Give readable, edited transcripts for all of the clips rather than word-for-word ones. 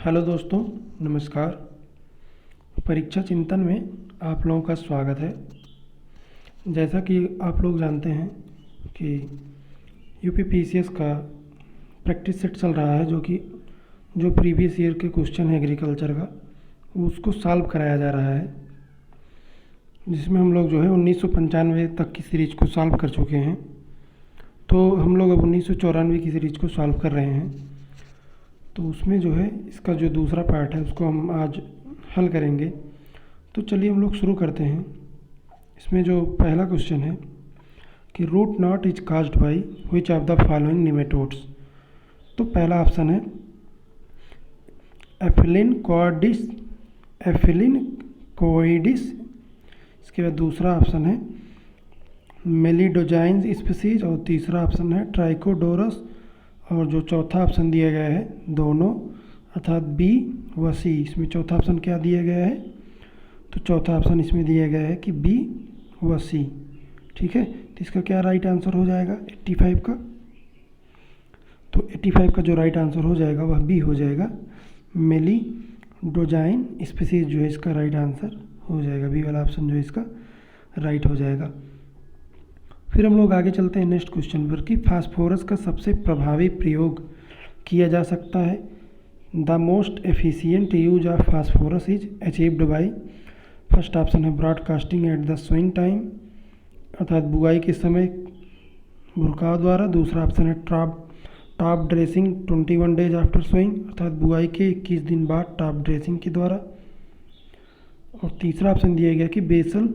Hello दोस्तों, नमस्कार। परीक्षा चिंतन में आप लोगों का स्वागत है। जैसा कि आप लोग जानते हैं कि यूपी पीसीएस का प्रैक्टिस सेट चल रहा है, जो प्रीवियस ईयर के क्वेश्चन है एग्रीकल्चर का, उसको सॉल्व कराया जा रहा है, जिसमें हम लोग 1995 तक की सीरीज को सॉल्व कर चुके हैं। तो हम लोग अब 1994 की सीरीज को सॉल्व कर रहे हैं। तो उसमें इसका जो दूसरा पार्ट है उसको हम आज हल करेंगे। तो चलिए हम लोग शुरू करते हैं। इसमें जो पहला क्वेश्चन है कि root knot is caused by which of the following nematodes. तो पहला ऑप्शन है एफिलिन कोइडिस। इसके बाद दूसरा ऑप्शन है मेलिडोजाइन्स स्पीसीज और तीसरा ऑप्शन है ट्राइकोडोरस। और जो चौथा ऑप्शन दिया गया है दोनों, अर्थात बी व सी। इसमें चौथा ऑप्शन क्या दिया गया है? तो चौथा ऑप्शन इसमें दिया गया है कि बी व सी। ठीक है, तो इसका क्या राइट आंसर हो जाएगा 85 का? तो 85 का जो राइट आंसर हो जाएगा वह बी हो जाएगा, मेलिडोजाइन स्पीसीज जो है इसका राइट आंसर हो जाएगा। बी वाला ऑप्शन जो है इसका राइट हो जाएगा। फिर हम लोग आगे चलते हैं नेक्स्ट क्वेश्चन पर कि फास्फोरस का सबसे प्रभावी प्रयोग किया जा सकता है। The most efficient use of phosphorus is achieved by. First option है broadcasting at the sowing time, अर्थात बुआई के समय भुरकाव द्वारा। दूसरा ऑप्शन है top dressing 21 days after sowing, अर्थात बुआई के 21 दिन बाद टॉप ड्रेसिंग के द्वारा। और तीसरा ऑप्शन दिया गया कि basal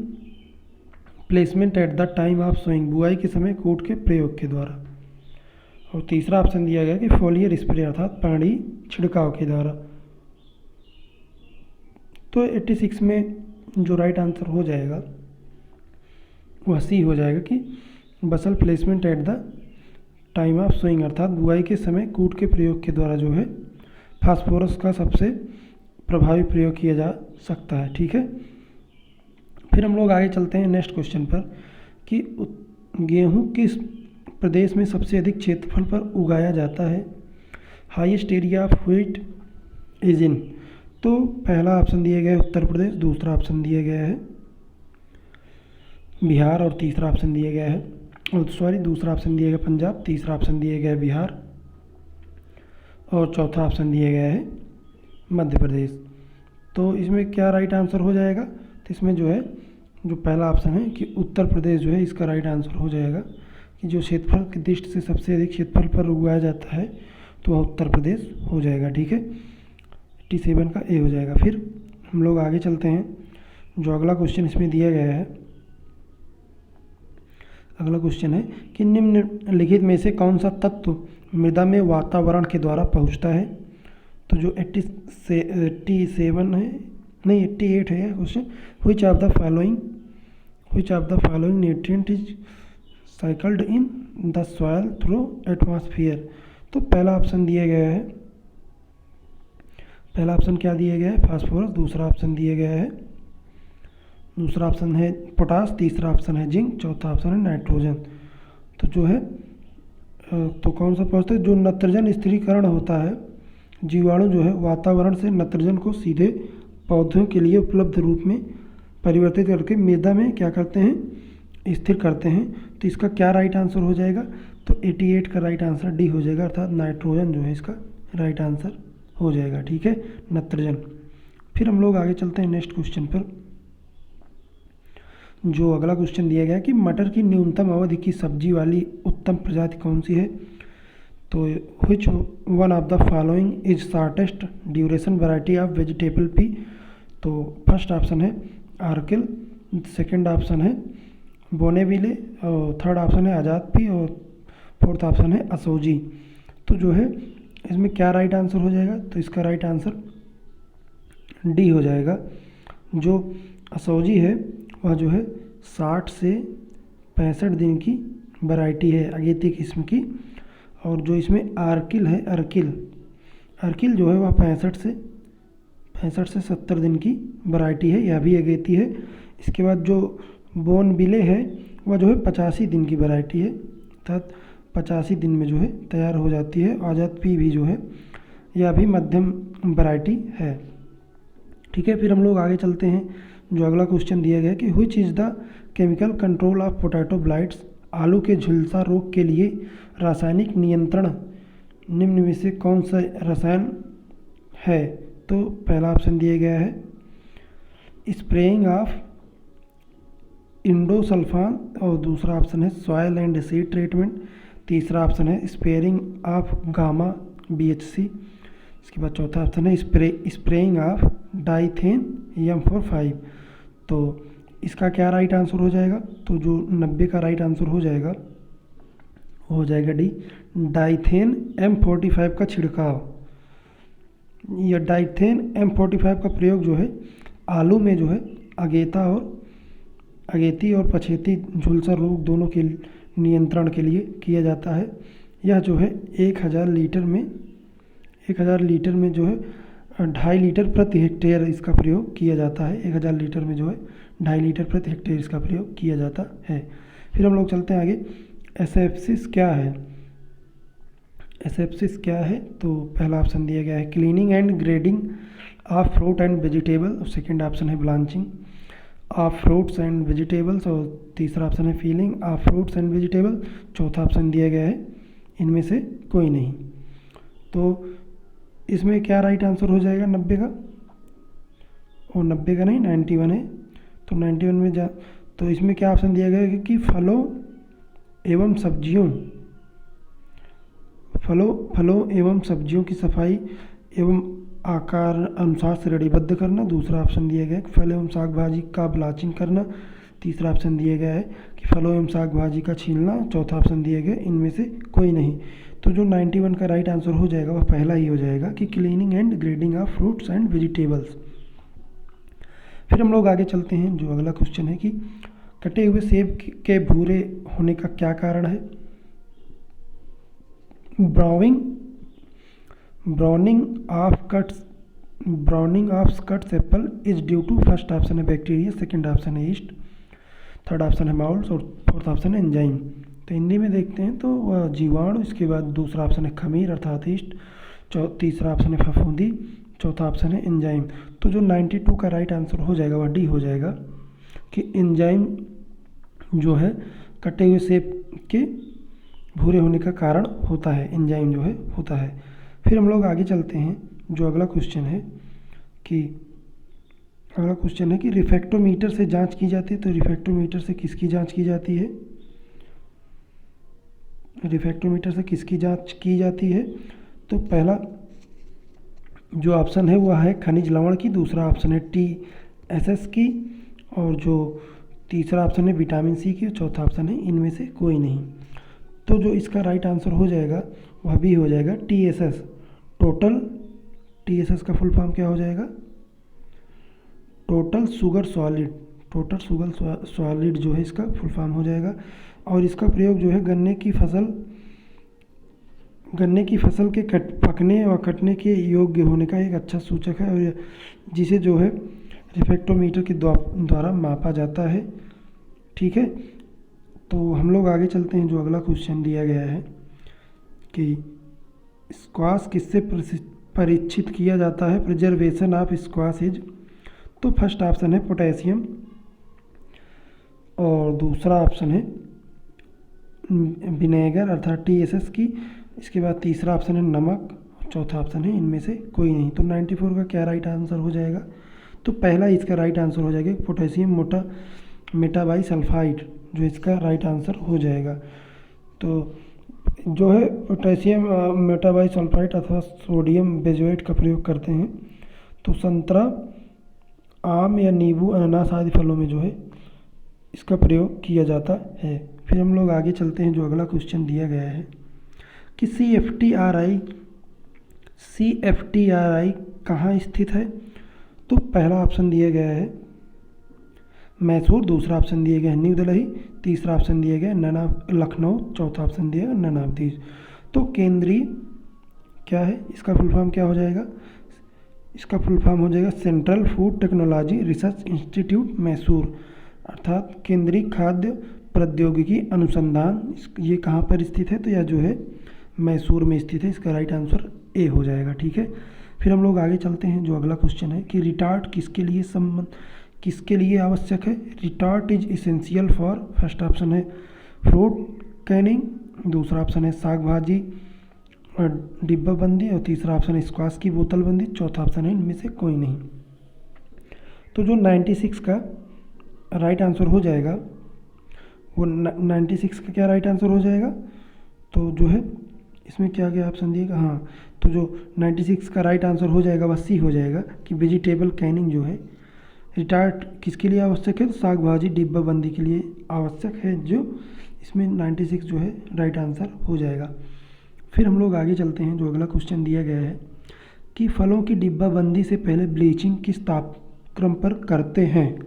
placement at the time of sowing, बुआई के समय कूट के प्रयोग के द्वारा। और तीसरा ऑप्शन दिया गया कि फोलियर स्प्रे, अर्थात पानी छिड़काव के द्वारा। तो 86 में जो राइट आंसर हो जाएगा वह सी हो जाएगा कि basal placement at the time of sowing, अर्थात बुआई के समय कूट के प्रयोग के द्वारा फास्फोरस का सबसे प्रभावी प्रयोग किया जा सकता है। ठीक है, फिर हम लोग आगे चलते हैं नेक्स्ट क्वेश्चन पर कि गेहूं किस प्रदेश में सबसे अधिक क्षेत्रफल पर उगाया जाता है। Highest area of wheat is in. तो पहला ऑप्शन दिया गया है उत्तर प्रदेश, दूसरा ऑप्शन दिया गया है बिहार और तीसरा ऑप्शन दिया गया है दूसरा ऑप्शन दिया गया पंजाब, तीसरा ऑप्शन दिया गया है बिहार और चौथा ऑप्शन दिया गया है मध्य प्रदेश। तो इसमें क्या राइट आंसर हो जाएगा? तो इसमें जो पहला ऑप्शन है कि उत्तर प्रदेश इसका राइट आंसर हो जाएगा कि जो क्षेत्रफल की दृष्टि से सबसे अधिक क्षेत्रफल पर उगाया जाता है तो वह उत्तर प्रदेश हो जाएगा। ठीक है, 87 का ए हो जाएगा। फिर हम लोग आगे चलते हैं। जो अगला क्वेश्चन इसमें दिया गया है, अगला क्वेश्चन है कि निम्नलिखित में से कौन सा तत्व मृदा में वातावरण के द्वारा पहुँचता है। तो जो 88 है question, which of the following nutrient is cycled in the soil through atmosphere। तो पहला ऑप्शन दिया गया है, पहला ऑप्शन क्या दिया गया है? फास्फोरस। दूसरा ऑप्शन दिया गया है, दूसरा ऑप्शन है पोटास, तीसरा ऑप्शन है जिंक, चौथा ऑप्शन है नाइट्रोजन। तो तो कौन सा पहुँचता है? जो नत्रजन स्थिरीकरण होता है, जीवाणु वातावरण से नत्रजन को सीधे पौधों के लिए उपलब्ध रूप में परिवर्तित करके मृदा में क्या करते हैं? स्थिर करते हैं। तो इसका क्या राइट आंसर हो जाएगा? तो 88 का राइट आंसर डी हो जाएगा, अर्थात नाइट्रोजन इसका राइट आंसर हो जाएगा। ठीक है, नत्रजन। फिर हम लोग आगे चलते हैं नेक्स्ट क्वेश्चन पर। जो अगला क्वेश्चन दिया गया कि मटर की न्यूनतम अवधि की सब्जी वाली उत्तम प्रजाति कौन सी है। तो which one of the following is shortest duration variety of vegetable pea। तो फर्स्ट ऑप्शन है आर्किल, सेकंड ऑप्शन है बोनेविले और थर्ड ऑप्शन है आज़ाद पी और फोर्थ ऑप्शन है असोजी। तो इसमें क्या राइट आंसर हो जाएगा? तो इसका राइट आंसर डी हो जाएगा। जो असोजी है वह 60 से 65 दिन की वैरायटी है, अगेती किस्म की। और जो इसमें आर्किल है, अर्किल वह 65 से 70 दिन की वैरायटी है, यह भी अगेती है। इसके बाद जो बोनविले है वह 85 दिन की वैरायटी है, अर्थात 85 दिन में तैयार हो जाती है। आज़ाद पी भी यह भी मध्यम वैरायटी है। ठीक है, फिर हम लोग आगे चलते हैं। जो अगला क्वेश्चन दिया गया है कि which is the chemical control of potato blights, आलू के झुलसा रोग के लिए रासायनिक नियंत्रण निम्न में से कौन सा रसायन है। तो पहला ऑप्शन दिया गया है स्प्रेइंग ऑफ इंडोसल्फान, और दूसरा ऑप्शन है सॉयल एंड सीड ट्रीटमेंट, तीसरा ऑप्शन है स्पेयरिंग ऑफ गामा BHC, इसके बाद चौथा ऑप्शन है स्प्रेइंग ऑफ डाइथेन M45। तो इसका क्या राइट आंसर हो जाएगा। तो जो 90 का राइट आंसर हो जाएगा वो हो जाएगा डी, डाइथेन M45 का छिड़काव। यह डाइथेन M45 का प्रयोग जो है आलू में जो है अगेती और पछेती झुलसा रोग दोनों के नियंत्रण के लिए किया जाता है। यह जो है 1000 लीटर में जो है 2.5 लीटर प्रति हेक्टेयर इसका प्रयोग किया जाता है। 1000 लीटर में जो है 2.5 लीटर प्रति हेक्टेयर इसका प्रयोग किया जाता है। फिर हम लोग चलते हैं आगे। एसेप्सिस क्या है। एसेप्सिस क्या है। तो पहला ऑप्शन दिया गया है cleaning and grading of fruit and vegetable, second option है blanching of fruits and vegetables, और तीसरा ऑप्शन है peeling of fruits and vegetable, चौथा ऑप्शन दिया गया है इनमें से कोई नहीं। तो इसमें क्या राइट आंसर हो जाएगा 90 का, और 90 का नहीं 91 है। तो 91 में तो इसमें क्या ऑप्शन दिया गया है कि फलों एवं सब्जियों की सफाई एवं आकार अनुसार श्रेणीबद्ध करना, दूसरा ऑप्शन दिया गया है कि फल एवं साग भाजी का ब्लाचिंग करना, तीसरा ऑप्शन दिया गया है कि फलों एवं साग भाजी का छीलना, चौथा ऑप्शन दिया गया इनमें से कोई नहीं। तो जो 91 का राइट आंसर हो जाएगा वह पहला ही हो जाएगा कि cleaning and grading of fruits and vegetables. फिर हम लोग आगे चलते हैं। जो अगला क्वेश्चन है कि कटे हुए सेब के भूरे होने का क्या कारण है। Browning of cuts apple is due to, first option है बैक्टीरिया, सेकंड ऑप्शन है ईस्ट, थर्ड ऑप्शन है माउल्स, और फोर्थ ऑप्शन है एंजाइम। तो हिंदी में देखते हैं तो वह जीवाणु, इसके बाद दूसरा ऑप्शन है खमीर अर्थात ईस्ट, तीसरा ऑप्शन है फफूंदी, चौथा ऑप्शन है एंजाइम। तो जो 92 का राइट आंसर हो जाएगा वह डी हो जाएगा कि एंजाइम जो है कटे हुए सेब के भूरे होने का कारण होता है, एंजाइम जो है होता है। फिर हम लोग आगे चलते हैं। जो अगला क्वेश्चन है कि रिफ्रैक्टोमीटर से जांच की जाती है। तो रिफ्रैक्टोमीटर से किसकी जांच की जाती है। रिफ्रैक्टोमीटर से किसकी जांच की जाती है। तो पहला जो ऑप्शन है वह है खनिज लवण की, दूसरा ऑप्शन है TSS की, और जो तीसरा ऑप्शन है विटामिन C की, और चौथा ऑप्शन है इनमें से कोई नहीं। तो जो इसका राइट आंसर हो जाएगा वह भी हो जाएगा TSS। TSS का फुल फॉर्म क्या हो जाएगा, टोटल शुगर सॉलिड जो है इसका फुल फॉर्म हो जाएगा। और इसका प्रयोग जो है गन्ने की फसल के पकने और कटने के योग्य होने का एक अच्छा सूचक है, और जिसे जो है रिफ्रैक्टोमीटर के द्वारा मापा जाता है। ठीक है, तो हम लोग आगे चलते हैं। जो अगला क्वेश्चन दिया गया है कि स्क्वाश किससे परीक्षित किया जाता है। प्रिजर्वेशन ऑफ स्क्वाश इज, तो फर्स्ट ऑप्शन है पोटेशियम, और दूसरा ऑप्शन है विनेगर अर्थात TSS की, इसके बाद तीसरा ऑप्शन है नमक, चौथा ऑप्शन है इनमें से कोई नहीं। तो 94 का क्या राइट आंसर हो जाएगा। तो पहला इसका राइट आंसर हो जाएगा पोटेशियम मेटाबाइसल्फाइड, जो इसका राइट आंसर हो जाएगा। तो जो है पोटेशियम मेटाबाइसल्फाइड अथवा सोडियम बेंजोएट का प्रयोग करते हैं। तो संतरा, आम या नींबू, अनानास आदि फलों में जो है इसका प्रयोग किया जाता है। फिर हम लोग आगे चलते हैं। जो अगला क्वेश्चन दिया गया है कि CFTRI कहाँ स्थित है। तो पहला ऑप्शन दिया गया है मैसूर, दूसरा ऑप्शन दिया गया है न्यू दिल्ली, तीसरा ऑप्शन दिया गया है लखनऊ, चौथा ऑप्शन दिया गया नन ऑफ दीज। तो केंद्रीय क्या है, इसका फुल फॉर्म क्या हो जाएगा। इसका फुल फॉर्म हो जाएगा central food technology research institute Mysore, अर्थात केंद्रीय खाद्य प्रौद्योगिकी अनुसंधान। ये कहाँ पर स्थित है। तो यह जो है मैसूर में स्थित है। इसका राइट आंसर ए हो जाएगा। ठीक है, फिर हम लोग आगे चलते हैं। जो अगला क्वेश्चन है कि रिटार्ट किसके लिए आवश्यक है। Retort is essential for, first option है फ्रूट कैनिंग, दूसरा ऑप्शन है साग भाजी और डिब्बा बंदी, और तीसरा ऑप्शन है स्क्वाश की बोतल बंदी, चौथा ऑप्शन है इनमें से कोई नहीं। तो जो 96 का राइट आंसर हो जाएगा वो 96 का क्या राइट आंसर हो जाएगा, तो जो है इसमें क्या क्या ऑप्शन दिएगा, हाँ, तो जो 96 का राइट आंसर हो जाएगा वह सी हो जाएगा कि वेजिटेबल कैनिंग जो है रिटार्ट किसके लिए आवश्यक है, तो साग भाजी डिब्बा बंदी के लिए आवश्यक है, जो इसमें 96 जो है राइट आंसर हो जाएगा। फिर हम लोग आगे चलते हैं। जो अगला क्वेश्चन दिया गया है कि फलों की डिब्बा बंदी से पहले ब्लीचिंग किस तापक्रम पर करते हैं,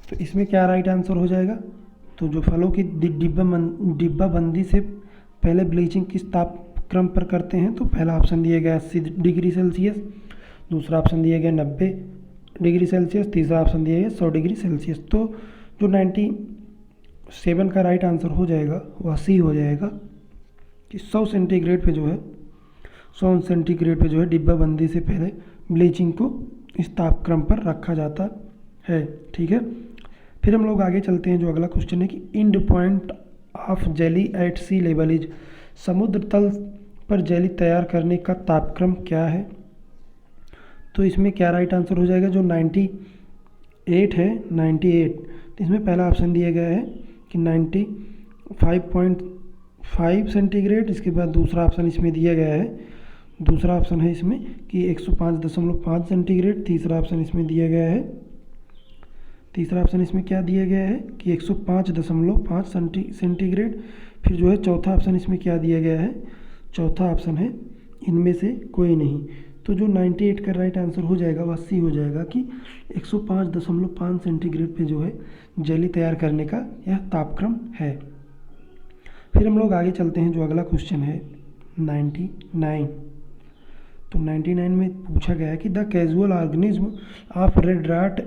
तो इसमें क्या राइट आंसर हो जाएगा, तो जो फलों की डिब्बा बंदी से पहले ब्लीचिंग किस तापक्रम पर करते हैं, तो पहला ऑप्शन दिया गया 80 डिग्री सेल्सियस, दूसरा ऑप्शन दिया गया 90 डिग्री सेल्सियस, तीसरा ऑप्शन दिया गया 100 डिग्री सेल्सियस। तो जो 97 का राइट आंसर हो जाएगा वह सी हो जाएगा कि 100 सेंटीग्रेड पे जो है 100 सेंटीग्रेड पे जो है डिब्बा बंदी से पहले ब्लीचिंग को इस तापक्रम पर रखा जाता है। ठीक है, फिर हम लोग आगे चलते हैं। जो अगला क्वेश्चन है कि end point of jelly at sea level is, समुद्र तल पर जेली तैयार करने का तापक्रम क्या है, तो इसमें क्या राइट आंसर हो जाएगा, जो 98 है 98, तो इसमें पहला ऑप्शन दिया गया है कि 95.5 सेंटीग्रेड, इसके बाद दूसरा ऑप्शन इसमें दिया गया है, दूसरा ऑप्शन है इसमें कि 105.5 सेंटीग्रेड, तीसरा ऑप्शन इसमें दिया गया है, तीसरा ऑप्शन इसमें क्या दिया गया है कि 105.5 सेंटीग्रेड, फिर जो है चौथा ऑप्शन इसमें क्या दिया गया है, चौथा ऑप्शन है इनमें से कोई नहीं। तो जो 98 का राइट आंसर हो जाएगा वह सी हो जाएगा कि 105.5 सेंटीग्रेड पे जो है जेली तैयार करने का यह तापक्रम है। फिर हम लोग आगे चलते हैं। जो अगला क्वेश्चन है 99, तो 99 में पूछा गया है कि the casual organism of red rot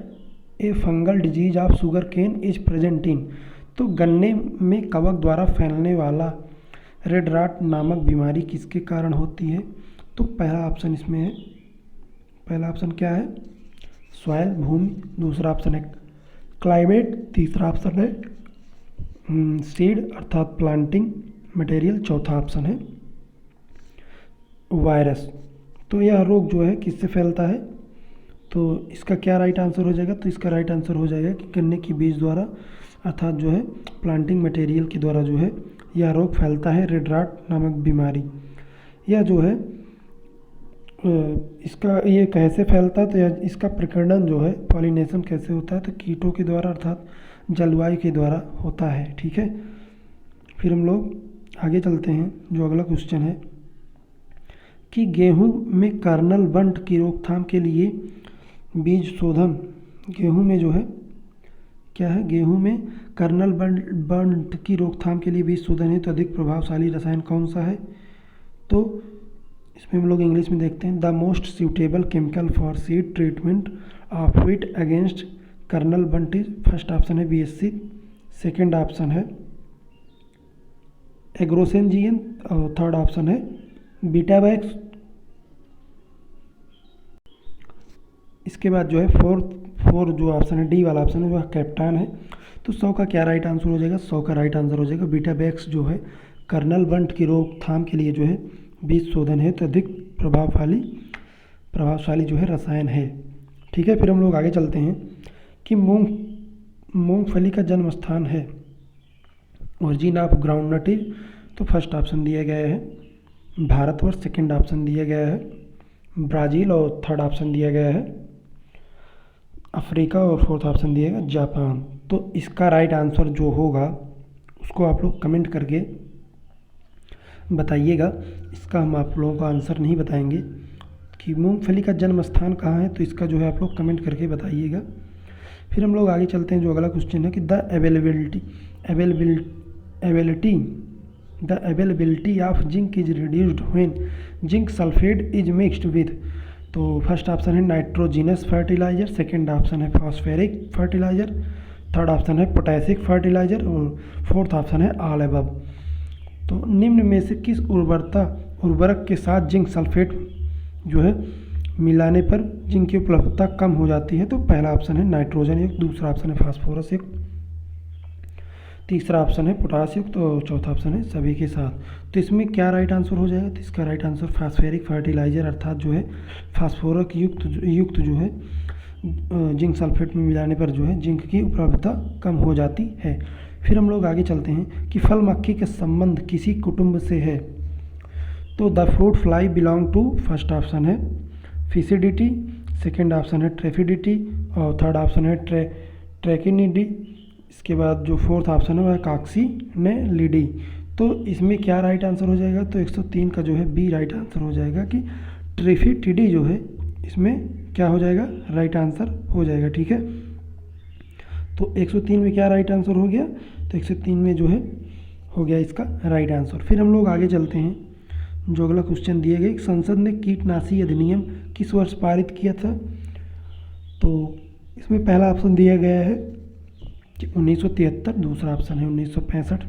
a fungal disease of sugar cane is present in, तो गन्ने में कवक द्वारा फैलने वाला रेड रॉट नामक बीमारी किसके कारण होती है, तो पहला ऑप्शन इसमें है, पहला ऑप्शन क्या है, सॉइल भूमि, दूसरा ऑप्शन है क्लाइमेट, तीसरा ऑप्शन है सीड अर्थात प्लांटिंग मटेरियल, चौथा ऑप्शन है वायरस। तो यह रोग जो है किससे फैलता है, तो इसका क्या राइट आंसर हो जाएगा, तो इसका राइट आंसर हो जाएगा कि गन्ने की बीज द्वारा अर्थात जो है प्लांटिंग मटेरियल के द्वारा जो है यह रोग फैलता है, रेड रॉट नामक बीमारी। यह जो है इसका ये कैसे फैलता है, तो इसका प्रकीर्णन जो है पॉलिनेशन कैसे होता है, तो कीटों के द्वारा अर्थात जलवायु के द्वारा होता है। ठीक है, फिर हम लोग आगे चलते हैं। जो अगला क्वेश्चन है कि गेहूं में कर्नल बंट की रोकथाम के लिए बीज शोधन, गेहूं में जो है क्या है, गेहूं में कर्नल बंट की रोकथाम के लिए बीज शोधन है तो अधिक प्रभावशाली रसायन कौन सा है, तो इसमें हम लोग इंग्लिश में देखते हैं the most suitable chemical for seed treatment of wheat against Karnal bunt is, first option है BSC, सेकेंड ऑप्शन है एग्रोसेंजियन और थर्ड ऑप्शन है बीटावैक्स। इसके बाद जो है फोर जो ऑप्शन है डी वाला ऑप्शन है वह कैप्टान है। तो 100 का क्या राइट आंसर हो जाएगा, 100 का राइट आंसर हो जाएगा बीटावैक्स जो है कर्नल बंट की रोकथाम के लिए जो है बीज शोधन है तो अधिक प्रभावशाली जो है रसायन है। ठीक है, फिर हम लोग आगे चलते हैं कि मूंगफली का जन्म स्थान है ओरिजिन ऑफ ग्राउंडनट इज, तो फर्स्ट ऑप्शन दिया गया है भारतवर्ष, सेकंड ऑप्शन दिया गया है ब्राज़ील और थर्ड ऑप्शन दिया गया है अफ्रीका और फोर्थ ऑप्शन दिया गया जापान। तो इसका राइट आंसर जो होगा उसको आप लोग कमेंट करके बताइएगा। इसका हम आप लोगों का आंसर नहीं बताएंगे कि मूंगफली का जन्म स्थान कहाँ है, तो इसका जो है आप लोग कमेंट करके बताइएगा। फिर हम लोग आगे चलते हैं। जो अगला क्वेश्चन है कि the availability of zinc is reduced when zinc sulphate is mixed with, तो फर्स्ट ऑप्शन है नाइट्रोजिनस फर्टिलाइजर, सेकेंड ऑप्शन है फॉस्फेरिक फर्टिलाइजर, थर्ड ऑप्शन है पोटेशिक फर्टिलाइजर और फोर्थ ऑप्शन है ऑल अबव। तो निम्न में से किस उर्वरक के साथ जिंक सल्फेट जो है मिलाने पर जिंक की उपलब्धता कम हो जाती है? तो पहला ऑप्शन है नाइट्रोजन युक्त, दूसरा ऑप्शन है फास्फोरस युक्त, तीसरा ऑप्शन है पोटास युक्त और चौथा ऑप्शन है सभी के साथ। तो इसमें क्या राइट आंसर हो जाएगा? तो इसका राइट आंसर फास्फेरिक फर्टिलाइजर अर्थात जो है फास्फोरक युक्त जो है जिंक सल्फेट में मिलाने पर जो है जिंक की उपलब्धता कम हो जाती है। फिर हम लोग आगे चलते हैं कि फल मक्खी का संबंध किसी कुटुंब से है? तो the fruit fly belong to, first option है फिसिडिटी, सेकेंड ऑप्शन है ट्रेफिडिटी और थर्ड ऑप्शन है ट्रैकिनिडी। इसके बाद जो फोर्थ ऑप्शन है वह है कॉक्सीनेलिडी। तो इसमें क्या राइट आंसर हो जाएगा? तो 103 का जो है बी राइट आंसर हो जाएगा कि ट्रेफिडिटी जो है इसमें क्या हो जाएगा? राइट आंसर हो जाएगा। ठीक है, तो 103 में क्या राइट आंसर हो गया? तो 103 में जो है हो गया इसका राइट आंसर। फिर हम लोग आगे चलते हैं, जो अगला क्वेश्चन दिए गए, संसद ने कीटनाशी अधिनियम किस वर्ष पारित किया था? तो इसमें पहला ऑप्शन दिया गया है कि 1973, दूसरा ऑप्शन है 1965,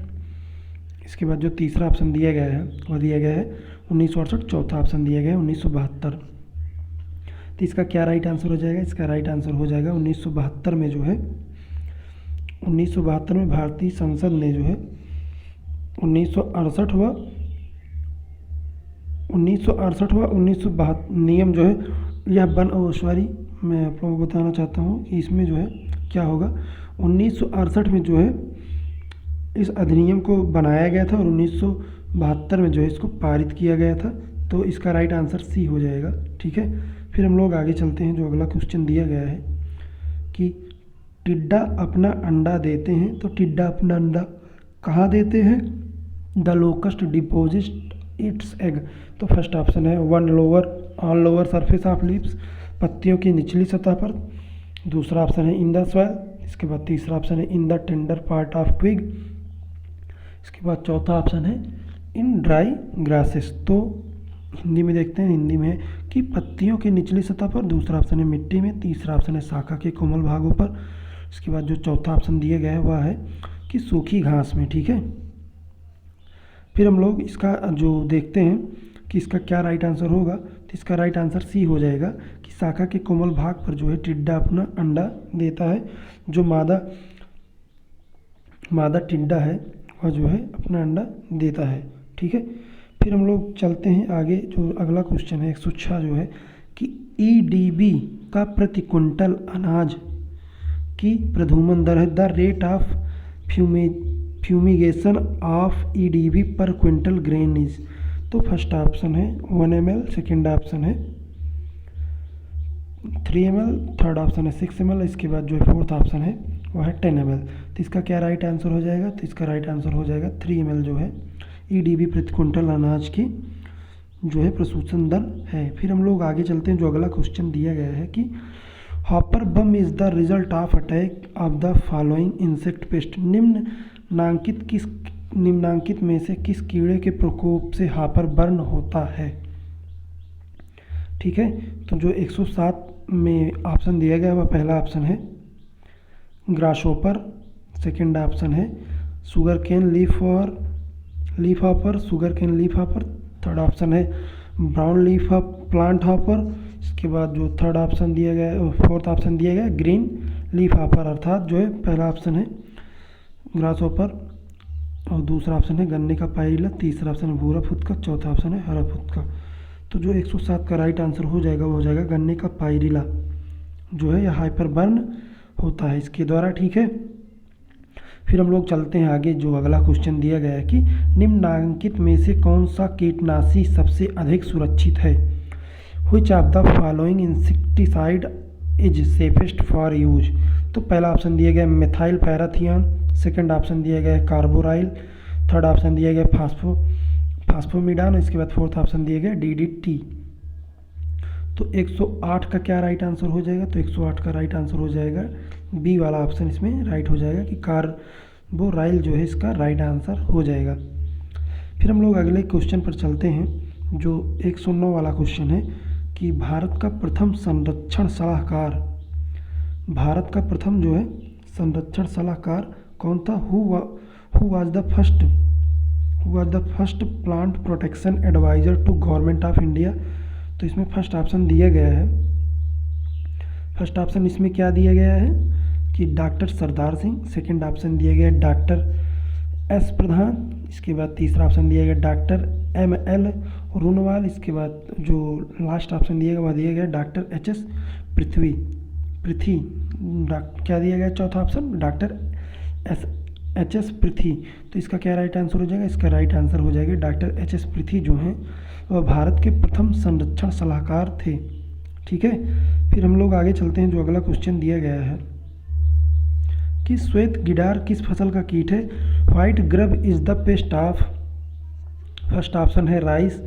इसके बाद जो तीसरा ऑप्शन दिया गया है वह दिया गया है 1968, चौथा ऑप्शन दिया गया है 1972। तो इसका क्या राइट आंसर हो जाएगा? इसका राइट आंसर हो जाएगा 1972 में जो है 1972 में भारतीय संसद ने जो है 1968 व 1972 नियम जो है यह सॉरी मैं आप लोगों को बताना चाहता हूँ कि इसमें जो है क्या होगा, 1968 में जो है इस अधिनियम को बनाया गया था और 1972 में जो है इसको पारित किया गया था। तो इसका राइट आंसर सी हो जाएगा। ठीक है, फिर हम लोग आगे चलते हैं, जो अगला क्वेश्चन दिया गया है कि टिड्डा अपना अंडा देते हैं। तो टिड्डा अपना अंडा कहाँ देते हैं? The locust deposit it's egg. तो फर्स्ट ऑप्शन है on lower surface of leaves, पत्तियों की निचली सतह पर, दूसरा ऑप्शन है इन द सॉइल, इसके बाद तीसरा ऑप्शन है in the tender part of twig, इसके बाद चौथा ऑप्शन है इन ड्राई ग्रासेस। तो हिंदी में देखते हैं, हिंदी में है कि पत्तियों की निचली सतह पर, दूसरा ऑप्शन है मिट्टी में, तीसरा ऑप्शन है शाखा के कोमल भागों पर, इसके बाद जो चौथा ऑप्शन दिया गया है वह है कि सूखी घास में। ठीक है, फिर हम लोग इसका जो देखते हैं कि इसका क्या राइट आंसर होगा। तो इसका राइट आंसर सी हो जाएगा कि शाखा के कोमल भाग पर जो है टिड्डा अपना अंडा देता है। जो मादा टिड्डा है वह जो है अपना अंडा देता है। ठीक है, फिर हम लोग चलते हैं आगे, जो अगला क्वेश्चन है 106 जो है कि ईडीबी का प्रति क्विंटल अनाज की प्रधुमन दर है, the rate of fumigation of EDB पर क्विंटल ग्रेन इज। तो फर्स्ट ऑप्शन है 1 ml, सेकेंड ऑप्शन है 3 ml, थर्ड ऑप्शन है 6 ml, इसके बाद जो है फोर्थ ऑप्शन है वह है 10 ml। तो इसका क्या राइट आंसर हो जाएगा? तो इसका राइट आंसर हो जाएगा 3 ml जो है ईडीबी प्रति क्विंटल अनाज की जो है प्रसूषण दर है। फिर हम लोग आगे चलते हैं, जो अगला क्वेश्चन दिया गया है कि hopper bomb is the result of attack of the following insect pest. निम्नांकित में से किस कीड़े के प्रकोप से हॉपर बर्न होता है? ठीक है, तो जो 107 में ऑप्शन दिया गया वह पहला ऑप्शन है ग्रासहोपर, सेकेंड ऑप्शन है sugar cane leaf hopper, third option है ब्राउन लीफ प्लांट हॉपर, इसके बाद जो थर्ड ऑप्शन दिया गया है, फोर्थ ऑप्शन दिया गया ग्रीन लीफ हॉपर, अर्थात जो है पहला ऑप्शन है ग्रासहोपर और दूसरा ऑप्शन है गन्ने का पाइला, तीसरा ऑप्शन है भूरा फुदका, चौथा ऑप्शन है हरा फुदका। तो जो 107 का राइट आंसर हो जाएगा वो हो जाएगा गन्ने का पाइरिला जो है यह हाइपर बर्न होता है इसके द्वारा। ठीक है, फिर हम लोग चलते हैं आगे, जो अगला क्वेश्चन दिया गया है कि निम्नांकित में से कौन सा कीटनाशी सबसे अधिक सुरक्षित है? Which of the following insecticide is safest for use. तो पहला ऑप्शन दिया गया मेथाइल पैराथियन, सेकंड ऑप्शन दिया गया कार्बोराइल, थर्ड ऑप्शन दिया गया फास्फोमिडान, इसके बाद फोर्थ ऑप्शन दिया गया डीडीटी। तो 108 का क्या राइट आंसर हो जाएगा? तो 108 का राइट आंसर हो जाएगा बी वाला ऑप्शन इसमें राइट हो जाएगा कि कार्बोराइल जो है इसका राइट आंसर हो जाएगा। फिर हम लोग अगले क्वेश्चन पर चलते हैं, जो 109 वाला क्वेश्चन है कि भारत का प्रथम संरक्षण सलाहकार कौन था? Who was the first plant protection adviser to government of India. तो इसमें फर्स्ट ऑप्शन दिया गया है, फर्स्ट ऑप्शन इसमें क्या दिया गया है कि doctor Sardar Singh. Second option दिया गया डॉक्टर एस प्रधान। इसके बाद तीसरा ऑप्शन दिया गया डॉक्टर ML रूनवाल। इसके बाद जो लास्ट ऑप्शन दिया गया वह दिया गया डॉक्टर HS पृथ्वी। क्या दिया गया चौथा ऑप्शन डॉक्टर HS पृथ्वी। तो इसका क्या राइट आंसर हो जाएगा, इसका राइट आंसर हो जाएगा डॉक्टर HS पृथ्वी जो हैं वह भारत के प्रथम संरक्षण सलाहकार थे। ठीक है, फिर हम लोग आगे चलते हैं। जो अगला क्वेश्चन दिया गया है कि श्वेत गिडार किस फसल का कीट है। White grub is the paste of. First option है राइस,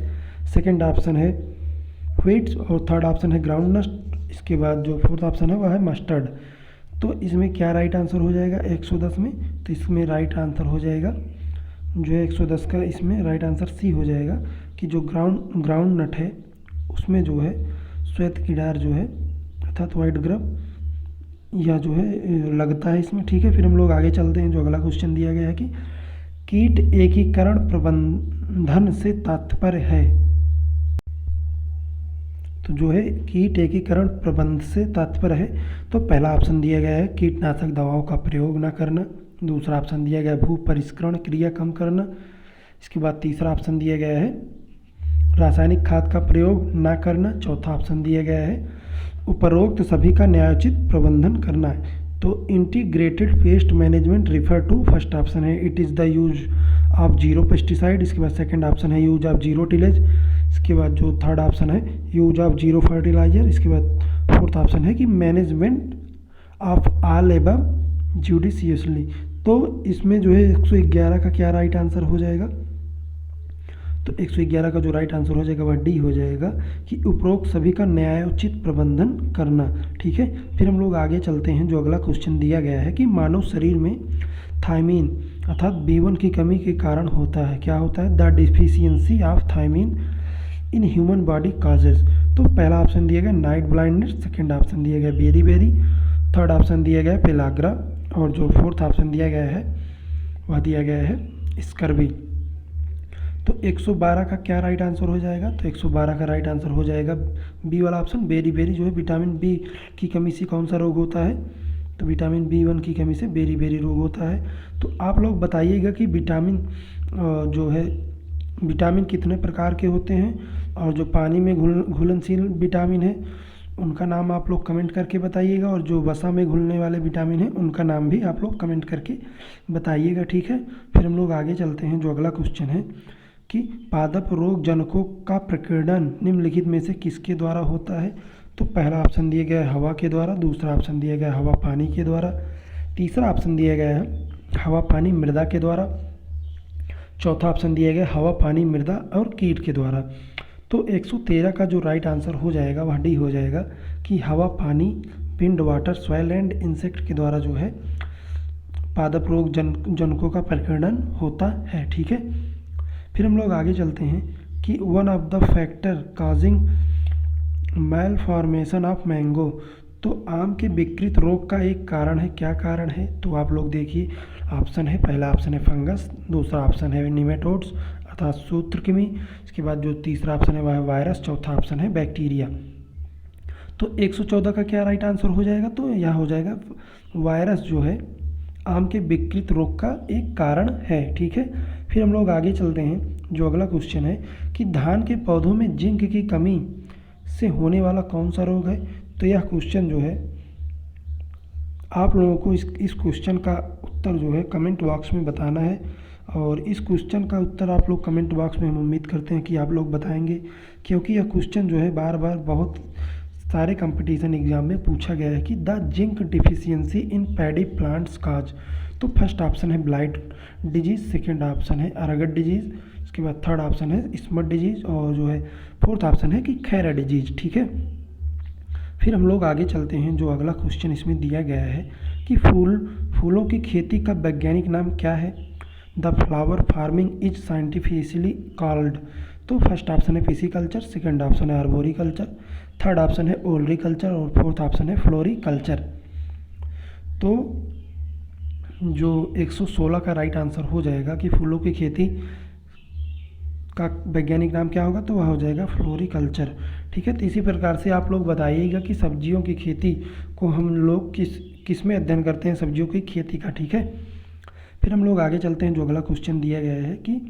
सेकंड ऑप्शन है व्हीट और थर्ड ऑप्शन है ग्राउंडनट। इसके बाद जो फोर्थ ऑप्शन है वह है मस्टर्ड। तो इसमें क्या राइट आंसर हो जाएगा 110 में, तो इसमें राइट आंसर हो जाएगा जो है 110 का, इसमें राइट आंसर सी हो जाएगा कि जो ग्राउंड नट है उसमें जो है श्वेत कीड़ार जो है अर्थात वाइट ग्रब या जो है लगता है इसमें। ठीक है, फिर हम लोग आगे चलते हैं। जो अगला क्वेश्चन दिया गया है कि कीट एकीकरण प्रबंधन से तात्पर्य है। तो जो है कीट एकीकरण प्रबंध से तात्पर्य है, तो पहला ऑप्शन दिया गया है कीटनाशक दवाओं का प्रयोग न करना। दूसरा ऑप्शन दिया गया भू परिष्करण क्रिया कम करना। इसके बाद तीसरा ऑप्शन दिया गया है रासायनिक खाद का प्रयोग न करना। चौथा ऑप्शन दिया गया है उपरोक्त सभी का न्यायोचित प्रबंधन करना है। तो integrated pest management refer to, first option है it is the use of zero pesticide. इसके बाद सेकंड ऑप्शन है यूज ऑफ जीरो टिलेज। इसके बाद जो थर्ड ऑप्शन है यूज ऑफ जीरो फर्टिलाइजर। इसके बाद फोर्थ ऑप्शन है कि management of all above judiciously. तो इसमें जो है 111 का क्या राइट आंसर हो जाएगा, तो 111 का जो राइट आंसर हो जाएगा वह डी हो जाएगा कि उपरोक्त सभी का न्यायोचित प्रबंधन करना। ठीक है, फिर हम लोग आगे चलते हैं। जो अगला क्वेश्चन दिया गया है कि मानव शरीर में थायमीन अर्थात B1 की कमी के कारण होता है, क्या होता है, the deficiency of thiamine in human body causes. तो पहला ऑप्शन दिया गया नाइट ब्लाइंडनेस, सेकेंड ऑप्शन दिया गया बेरी, थर्ड ऑप्शन दिया गया पेलाग्रा और जो फोर्थ ऑप्शन दिया गया है वह दिया गया है स्कर्वी। तो 112 का क्या राइट आंसर हो जाएगा, तो 112 का राइट आंसर हो जाएगा बी वाला ऑप्शन बेरी जो है विटामिन बी की कमी से कौन सा रोग होता है, तो विटामिन B1 की कमी से बेरी रोग होता है। तो आप लोग बताइएगा कि विटामिन जो है विटामिन कितने प्रकार के होते हैं और जो पानी में घुलनशील विटामिन है उनका नाम आप लोग कमेंट करके बताइएगा और जो वसा में घुलने वाले विटामिन हैं उनका नाम भी आप लोग कमेंट करके बताइएगा। ठीक है, फिर हम लोग आगे चलते हैं। जो अगला क्वेश्चन है कि पादप रोग जनकों का प्रकीर्णन निम्नलिखित में से किसके द्वारा होता है। तो पहला ऑप्शन दिया गया है हवा के द्वारा, दूसरा ऑप्शन दिया गया है हवा पानी के द्वारा, तीसरा ऑप्शन दिया गया है हवा पानी मृदा के द्वारा, चौथा ऑप्शन दिया गया हवा पानी मृदा और कीट के द्वारा। तो 113 का जो राइट आंसर हो जाएगा वह डी हो जाएगा कि हवा पानी wind water soil and insect के द्वारा जो है पादप रोग जनकों का प्रकीर्णन होता है। ठीक है, फिर हम लोग आगे चलते हैं कि one of the factor causing malformation of mango. तो आम के विकृत रोग का एक कारण है, क्या कारण है, तो आप लोग देखिए ऑप्शन है, पहला ऑप्शन है फंगस, दूसरा ऑप्शन है निमेटोड्स अर्थात सूत्रकृमि, इसके बाद जो तीसरा ऑप्शन है वह है वायरस, चौथा ऑप्शन है बैक्टीरिया। तो 114 का क्या राइट आंसर हो जाएगा, तो यह हो जाएगा वायरस जो है आम के विकृत रोग का एक कारण है। ठीक है, फिर हम लोग आगे चलते हैं। जो अगला क्वेश्चन है कि धान के पौधों में जिंक की कमी से होने वाला कौन सा रोग है। तो यह क्वेश्चन जो है आप लोगों को इस क्वेश्चन का उत्तर जो है कमेंट बॉक्स में बताना है और इस क्वेश्चन का उत्तर आप लोग कमेंट बॉक्स में हम उम्मीद करते हैं कि आप लोग बताएंगे, क्योंकि यह क्वेश्चन जो है बार बार बहुत सारे कंपटीशन एग्जाम में पूछा गया है कि the zinc deficiency in paddy plants cause. तो फर्स्ट ऑप्शन है ब्लाइट डिजीज़, सेकेंड ऑप्शन है अरगट डिजीज़, इसके बाद थर्ड ऑप्शन है स्मट डिजीज़ और जो है फोर्थ ऑप्शन है कि खैरा डिजीज़। ठीक है, फिर हम लोग आगे चलते हैं। जो अगला क्वेश्चन इसमें दिया गया है कि फूलों की खेती का वैज्ञानिक नाम क्या है। The flower farming is scientifically called. तो फर्स्ट ऑप्शन है पिसिकल्चर, सेकंड ऑप्शन है आर्बोरिकल्चर, थर्ड ऑप्शन है ओलरिकल्चर और फोर्थ ऑप्शन है फ्लोरिकल्चर। तो जो 116 का राइट आंसर हो जाएगा कि फूलों की खेती का वैज्ञानिक नाम क्या होगा, तो वह हो जाएगा फ्लोरिकल्चर। ठीक है, तो इसी प्रकार से आप लोग बताइएगा कि सब्जियों की खेती को हम लोग किस में अध्ययन करते हैं, सब्जियों की खेती का। ठीक है, फिर हम लोग आगे चलते हैं। जो अगला क्वेश्चन दिया गया है कि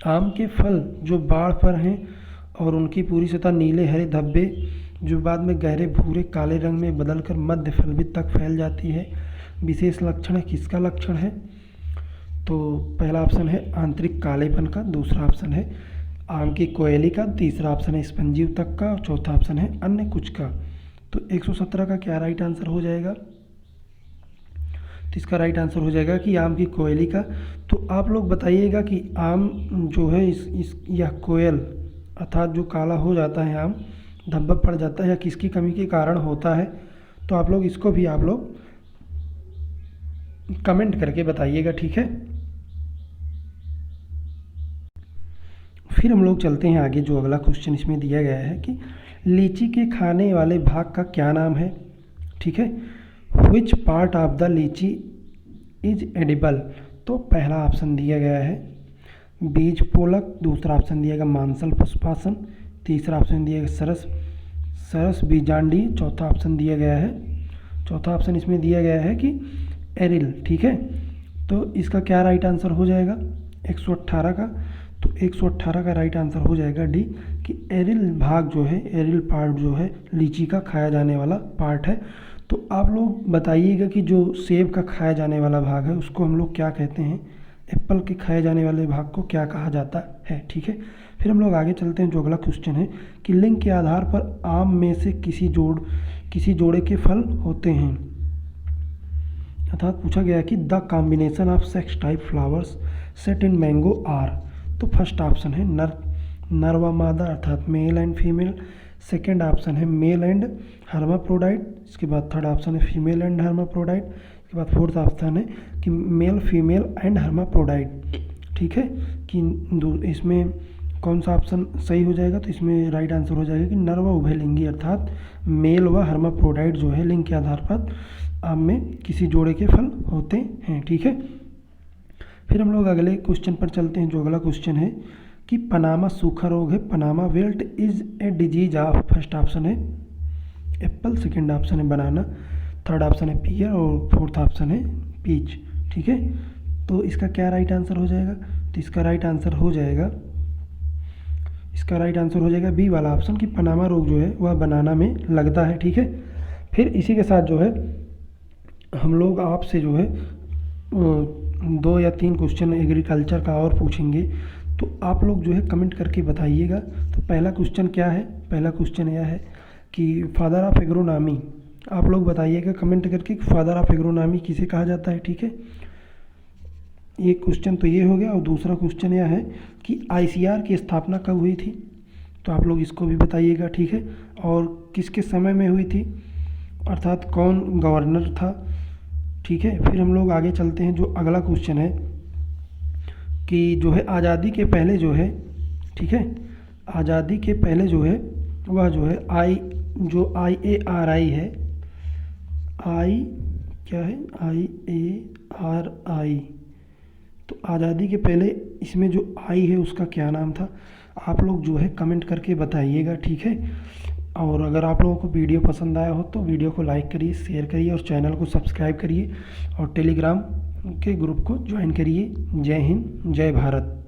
आम के फल जो बाढ़ पर हैं और उनकी पूरी सतह नीले हरे धब्बे जो बाद में गहरे भूरे काले रंग में बदलकर मध्य फलभित तक फैल जाती है, विशेष लक्षण है, किसका लक्षण है? तो पहला ऑप्शन है आंतरिक कालेपन का, दूसरा ऑप्शन है आम की कोयली का, तीसरा ऑप्शन है स्पंजी ऊतक का और चौथा ऑप्शन है अन्य कुछ का। तो 117 का क्या राइट आंसर हो जाएगा? तो इसका राइट आंसर हो जाएगा कि आम की कोयली का। तो आप लोग बताइएगा कि आम जो है यह कोयल अर्थात जो काला हो जाता है आम, धब्बा पड़ जाता है, या किसकी कमी के कारण होता है? तो आप लोग इसको भी आप लोग कमेंट करके बताइएगा। ठीक है, फिर हम लोग चलते हैं आगे। जो अगला क्वेश्चन इसमें दिया गया है कि लीची के खाने वाले भाग का क्या नाम है? ठीक है, विच पार्ट ऑफ द लीची इज एडिबल? तो पहला ऑप्शन दिया गया है बीज पोलक, दूसरा ऑप्शन दिया गया मांसल पुष्पासन, तीसरा ऑप्शन दिया गया सरस बीजांडी, चौथा ऑप्शन दिया गया है, चौथा ऑप्शन इसमें दिया गया है कि एरिल। ठीक है, तो इसका क्या राइट आंसर हो जाएगा 118 का? तो 118 का राइट आंसर हो जाएगा डी, कि एरिल भाग जो है, एरिल पार्ट जो है लीची का खाया जाने वाला पार्ट है। तो आप लोग बताइएगा कि जो सेब का खाया जाने वाला भाग है उसको हम लोग क्या कहते हैं, एप्पल के खाए जाने वाले भाग को क्या कहा जाता है। ठीक है, फिर हम लोग आगे चलते हैं। जो अगला क्वेश्चन है कि लिंग के आधार पर आम में से किसी जोड़े के फल होते हैं, अर्थात पूछा गया है कि the combination of sex type flowers set in mango are. तो फर्स्ट ऑप्शन है नर व मादा अर्थात male and female, second option है मेल एंड हर्माफ्रोडाइट, इसके बाद थर्ड ऑप्शन है फीमेल एंड हर्माफ्रोडाइट, इसके बाद फोर्थ ऑप्शन है कि मेल फीमेल एंड हर्माफ्रोडाइट। ठीक है, कि इसमें कौन सा ऑप्शन सही हो जाएगा? तो इसमें राइट आंसर हो जाएगा कि नर व उभयलिंगी अर्थात मेल व हर्माफ्रोडाइट जो है लिंग के आधार पर आम में किसी जोड़े के फल होते हैं। ठीक है, फिर हम लोग अगले क्वेश्चन पर चलते हैं। जो अगला क्वेश्चन है कि पनामा सूखा रोग है, Panama wilt is a disease of, first option है एप्पल, सेकेंड ऑप्शन है बनाना, थर्ड ऑप्शन है पीयर और फोर्थ ऑप्शन है पीच। ठीक है, तो इसका क्या राइट आंसर हो जाएगा? तो इसका राइट आंसर हो जाएगा बी वाला ऑप्शन, कि पनामा रोग जो है वह बनाना में लगता है। ठीक है, फिर इसी के साथ जो है हम लोग आपसे जो है 2 या 3 क्वेश्चन एग्रीकल्चर का और पूछेंगे, तो आप लोग जो है कमेंट करके बताइएगा। तो पहला क्वेश्चन क्या है? पहला क्वेश्चन यह है कि फादर ऑफ एग्रोनॉमी, आप लोग बताइएगा कमेंट करके फादर ऑफ एग्रोनॉमी किसे कहा जाता है। ठीक है, एक क्वेश्चन तो ये हो गया, और दूसरा क्वेश्चन यह है कि आईसीआर की स्थापना कब हुई थी? तो आप लोग इसको भी बताइएगा। ठीक है, और किसके समय में हुई थी, अर्थात कौन गवर्नर था। ठीक है, फिर हम लोग आगे चलते हैं। जो अगला क्वेश्चन है कि जो है आज़ादी के पहले जो है, ठीक है, आज़ादी के पहले जो है वह जो है IARI है, IARI। तो आज़ादी के पहले इसमें जो आई है उसका क्या नाम था? आप लोग जो है कमेंट करके बताइएगा। ठीक है, और अगर आप लोगों को वीडियो पसंद आया हो तो वीडियो को लाइक करिए, शेयर करिए और चैनल को सब्सक्राइब करिए और टेलीग्राम के ग्रुप को ज्वाइन करिए। जय हिंद, जय भारत।